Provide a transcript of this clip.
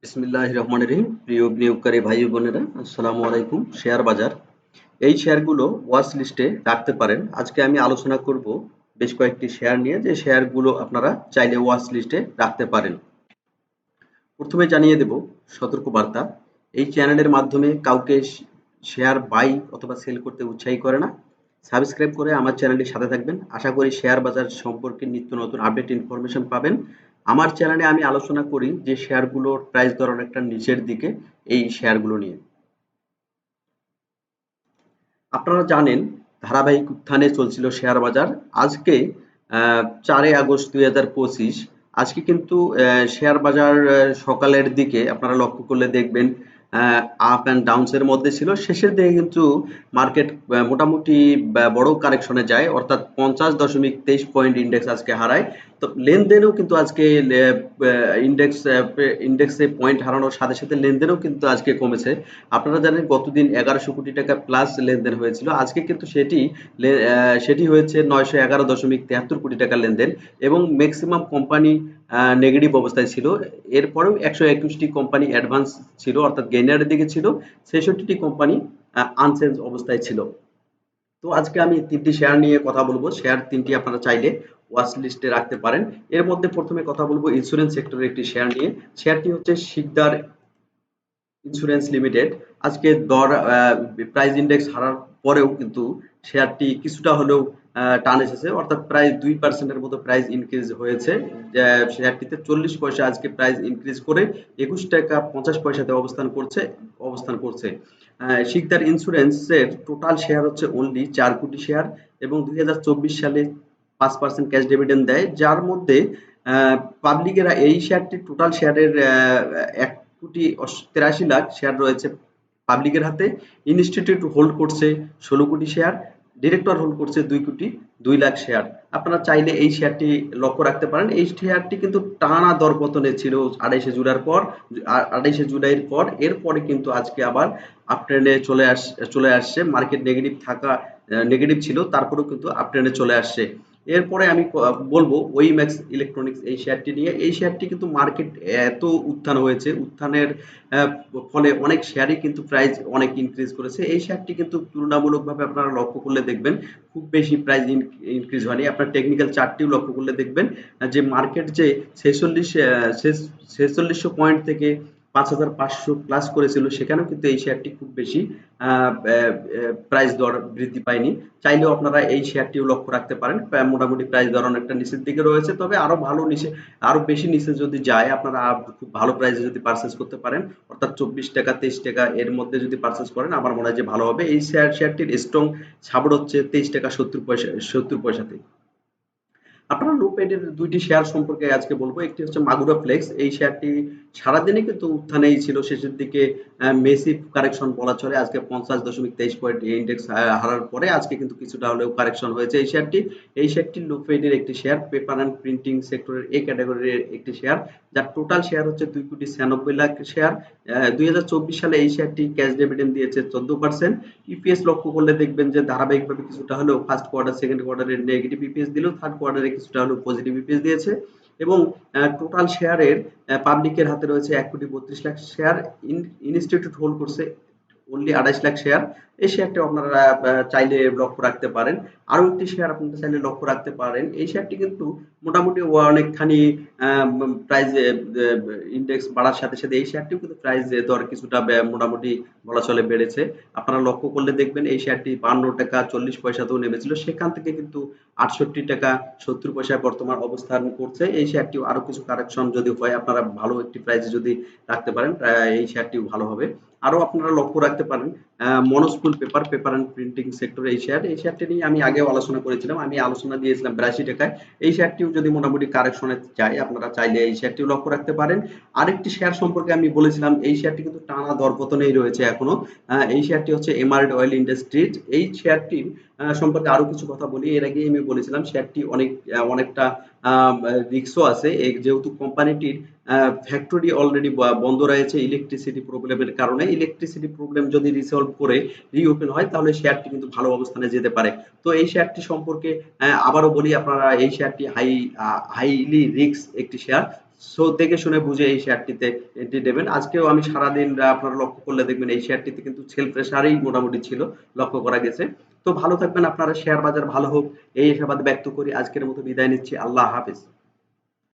বিসমিল্লাহির রহমানির রহিম। প্রিয় বিনিয়োগকারী ভাই ও বোনেরা, আসসালামু আলাইকুম। শেয়ার বাজার, এই শেয়ারগুলো ওয়াচ লিস্টে রাখতে পারেন। আজকে আমি আলোচনা করব বেশ কয়েকটি শেয়ার নিয়ে, যে শেয়ারগুলো আপনারা চাইলে ওয়াচ লিস্টে রাখতে পারেন। প্রথমে জানিয়ে দেব সতর্কবার্তা, এই চ্যানেলের মাধ্যমে কাউকে শেয়ার বাই অথবা সেল করতে উৎসাহী করে না। সাবস্ক্রাইব করে আমার চ্যানেলটির সাথে থাকবেন। আশা করি শেয়ার বাজার সম্পর্কে নিত্য নতুন আপডেট ইনফরমেশন পাবেন। আমার চ্যানেলে আমি আলোচনা করি যে শেয়ারগুলোর প্রাইস দর অনেকটা নিচের দিকে, এই শেয়ারগুলো নিয়ে। আপনারা জানেন, ধারাবাহিক উত্থানে চলছিল শেয়ার বাজার। আজকে 4 আগস্ট 2025, আজকে কিন্তু শেয়ার বাজার সকালের দিকে আপনারা লক্ষ্য করলে দেখবেন আপ অ্যান্ড ডাউনস এর মধ্যে ছিল। শেষের দিকে কিন্তু মার্কেট মোটামুটি বড় কারেকশনে যায়, অর্থাৎ 50.23 পয়েন্ট ইন্ডেক্স আজকে হারায়। তো লেনদেনও কিন্তু আজকে ইন্ডেক্সে পয়েন্ট হারানোর সাথে সাথে লেনদেনও কিন্তু আজকে কমেছে। আপনারা জানেন গতদিন 1100 কোটি টাকা প্লাস লেনদেন হয়েছিল, আজকে কিন্তু সেটি হয়েছে 911.73 কোটি টাকা লেনদেন, এবং ম্যাক্সিমাম কোম্পানি নেগেটিভ অবস্থায় ছিল। এরপরেও 121টি কোম্পানি অ্যাডভান্স ছিল, অর্থাৎ গেইনারের দিকে ছিল। 66টি কোম্পানি আনচেঞ্জ অবস্থায় ছিল। তো আজকে আমি তিনটি শেয়ার নিয়ে কথা বলবো। শেয়ার তিনটি আপনারা চাইলে ওয়াচ লিস্টে রাখতে পারেন। এর মধ্যে প্রথমে কথা বলবো ইন্স্যুরেন্স সেক্টরের একটি শেয়ার নিয়ে। শেয়ারটি হচ্ছে শিকদার ইন্স্যুরেন্স লিমিটেড। আজকে দর প্রাইস ইন্ডেক্স হারার পরেও কিন্তু শেয়ারটি কিছুটা হলেও টান এসেছে, অর্থাৎ প্রায় 2% এর মতো প্রাইস ইনক্রিজ হয়েছে। শেয়ারটিতে 40 পয়সা আজকে প্রাইস ইনক্রিজ করে 21 টাকা 50 পয়সাতে অবস্থান করছে। শিকদার ইন্স্যুরেন্সের টোটাল শেয়ার হচ্ছে অনলি 4 কোটি শেয়ার, এবং 2024 সালে 5% ক্যাশ ডিভিডেন্ড দেয়, যার মধ্যে পাবলিকেরা এই শেয়ারটির টোটাল শেয়ারের 1,83,00,000 শেয়ার রয়েছে পাবলিকের হাতে। ইনস্টিটিউট হোল্ড করছে 16 কোটি শেয়ার, ডিরেক্টর হোল্ড করছে 2,02,00,000 শেয়ার। আপনারা চাইলে এই শেয়ারটি লক্ষ্য রাখতে পারেন। এই শেয়ারটি কিন্তু টানা দরপতনে ছিল 28শে জুলাইয়ের পর। এরপরে কিন্তু আজকে আবার আপট্রেন্ডে চলে আসছে। মার্কেট নেগেটিভ ছিল, তারপরেও কিন্তু আপট্রেন্ডে চলে আসছে। এরপরে আমি বলবো ওইম্যাক্স ইলেকট্রনিক্স, এই শেয়ারটি নিয়ে। এই শেয়ারটি কিন্তু মার্কেট এত উত্থান হয়েছে, উত্থানের ফলে অনেক শেয়ারই কিন্তু প্রাইস অনেক ইনক্রিজ করেছে। এই শেয়ারটি কিন্তু তুলনামূলকভাবে আপনারা লক্ষ্য করলে দেখবেন খুব বেশি প্রাইস ইনক্রিজ হয়নি। আপনার টেকনিক্যাল চার্টটিও লক্ষ্য করলে দেখবেন যে মার্কেট যে 4600 পয়েন্ট থেকে 5,500 প্লাস করেছিল, সেখানেও কিন্তু এই শেয়ারটি খুব বেশি প্রাইস দর বৃদ্ধি পায়নি। চাইলেও আপনারা এই শেয়ারটিও লক্ষ্য রাখতে পারেন। মোটামুটি প্রাইস দর অনেকটা নিচের দিকে রয়েছে, তবে আরো বেশি নিচে যদি যায়, আপনারা খুব ভালো প্রাইসে যদি পারচেজ করতে পারেন, অর্থাৎ 24 টাকা 23 টাকা এর মধ্যে যদি পারচেজ করেন, আমার মনে হয় যে ভালো হবে। এই শেয়ারটির স্ট্রং সাপোর্ট হচ্ছে 23 টাকা 70 পয়সাতে। আপনারা লুপেডের 2টি শেয়ার সম্পর্কে আজকে বলবো। একটি হচ্ছে মাগুরা ফ্লেক্স। এই শেয়ারটি সারাদিনই কিন্তু উত্থানেই ছিল, শেষের দিকে মেসিভ কারেকশন বলা চলে। আজকে 50.23 পয়েন্ট ইন্ডেক্স হারার পরে আজকে কিন্তু কিছুটা হলেও কারেকশন হয়েছে এই শেয়ারটি লুপেডের একটি শেয়ার, পেপার অ্যান্ড প্রিন্টিং সেক্টরের এ ক্যাটাগরির একটি শেয়ার, যার টোটাল শেয়ার হচ্ছে 2,96,00,000 শেয়ার। 2024 সালে এই শেয়ারটি ক্যাশ ডিভিডেন্ড দিয়েছে 14%। ইপিএস লক্ষ্য করলে দেখবেন যে ধারাবাহিকভাবে কিছুটা হলেও ফার্স্ট কোয়ার্টার সেকেন্ড কোয়ার্টারে নেগেটিভ ইপিএস দিলেও থার্ড কোয়ার্টারে কিছুটা হলেও পজিটিভ ইপিএস দিয়েছে। এবং টোটাল শেয়ারের পাবলিকের হাতে রয়েছে 1,32,00,000 শেয়ার। ইনস্টিটিউট হোল্ড করছে অনলি 28 লাখ শেয়ার। এই শেয়ারটা আপনারা চাইলে লক্ষ্য রাখতে পারেন। আরো একটি শেয়ার আপনারা চাইলে লক্ষ্য রাখতে পারেন। এই শেয়ারটি কিন্তু মোটামুটি অনেকখানি প্রাইস ইন্ডেক্স বাড়ার সাথে সাথে এই শেয়ারটিও কিন্তু প্রাইস দর কিছুটা মোটামুটি বলা চলে বেড়েছে। আপনারা লক্ষ্য করলে দেখবেন এই শেয়ারটি 52 টাকা 40 পয়সাতেও নেমেছিল, সেখান থেকে কিন্তু 68 টাকা 70 পয়সায় বর্তমান অবস্থান করছে। এই শেয়ারটিও আরো কিছু কারেকশন যদি হয়, আপনারা ভালো একটি প্রাইসে যদি রাখতে পারেন, এই শেয়ারটিও ভালো হবে। আরো আপনারা লক্ষ্য রাখতে পারেন মনোস্কুল পেপার অ্যান্ড প্রিন্টিং সেক্টর, এই শেয়ারটি নিয়ে আমি আগেও আলোচনা করেছিলাম। আমি আলোচনা দিয়েছিলাম 82 টাকায়। এই শেয়ারটিও যদি মোটামুটি কারেকশনে যায়, আপনারা চাইলে এই শেয়ারটিও লক্ষ্য রাখতে পারেন। আরেকটি শেয়ার সম্পর্কে আমি বলেছিলাম, এই শেয়ারটি কিন্তু টানা দরপতনেই রয়েছে এখনো। এই শেয়ারটি হচ্ছে এমার্ড অয়েল ইন্ডাস্ট্রিজ। এই শেয়ারটির সম্পর্কে আরো কিছু কথা বলি। এর আগেই আমি বলেছিলাম শেয়ারটি অনেকটা রিস্কও আছে, যেহেতু কোম্পানিটির ফ্যাক্টরি অলরেডি বন্ধ রয়েছে ইলেকট্রিসিটি প্রবলেমের কারণে। ইলেকট্রিসিটি প্রবলেম যদি রিসলভ করে রিওপেন হয়, তাহলে শেয়ারটি কিন্তু ভালো অবস্থানে যেতে পারে। তো এই শেয়ারটি সম্পর্কে আবারও বলি, আপনারা এই শেয়ারটি হাইলি রিস্ক একটি শেয়ার। সো দেখে শুনে বুঝে এই শেয়ারটিতে এন্ট্রি দেবেন। আজকেও আমি সারাদিন আপনারা লক্ষ্য করলে দেখবেন এই শেয়ারটিতে কিন্তু সেল প্রেশারই মোটামুটি ছিল, লক্ষ্য করা গেছে। তো ভালো থাকবেন আপনারা, শেয়ার বাজার ভালো হোক এই আশাবাদ ব্যক্ত করি। আজকের মতো বিদায় নিচ্ছি। আল্লাহ হাফেজ।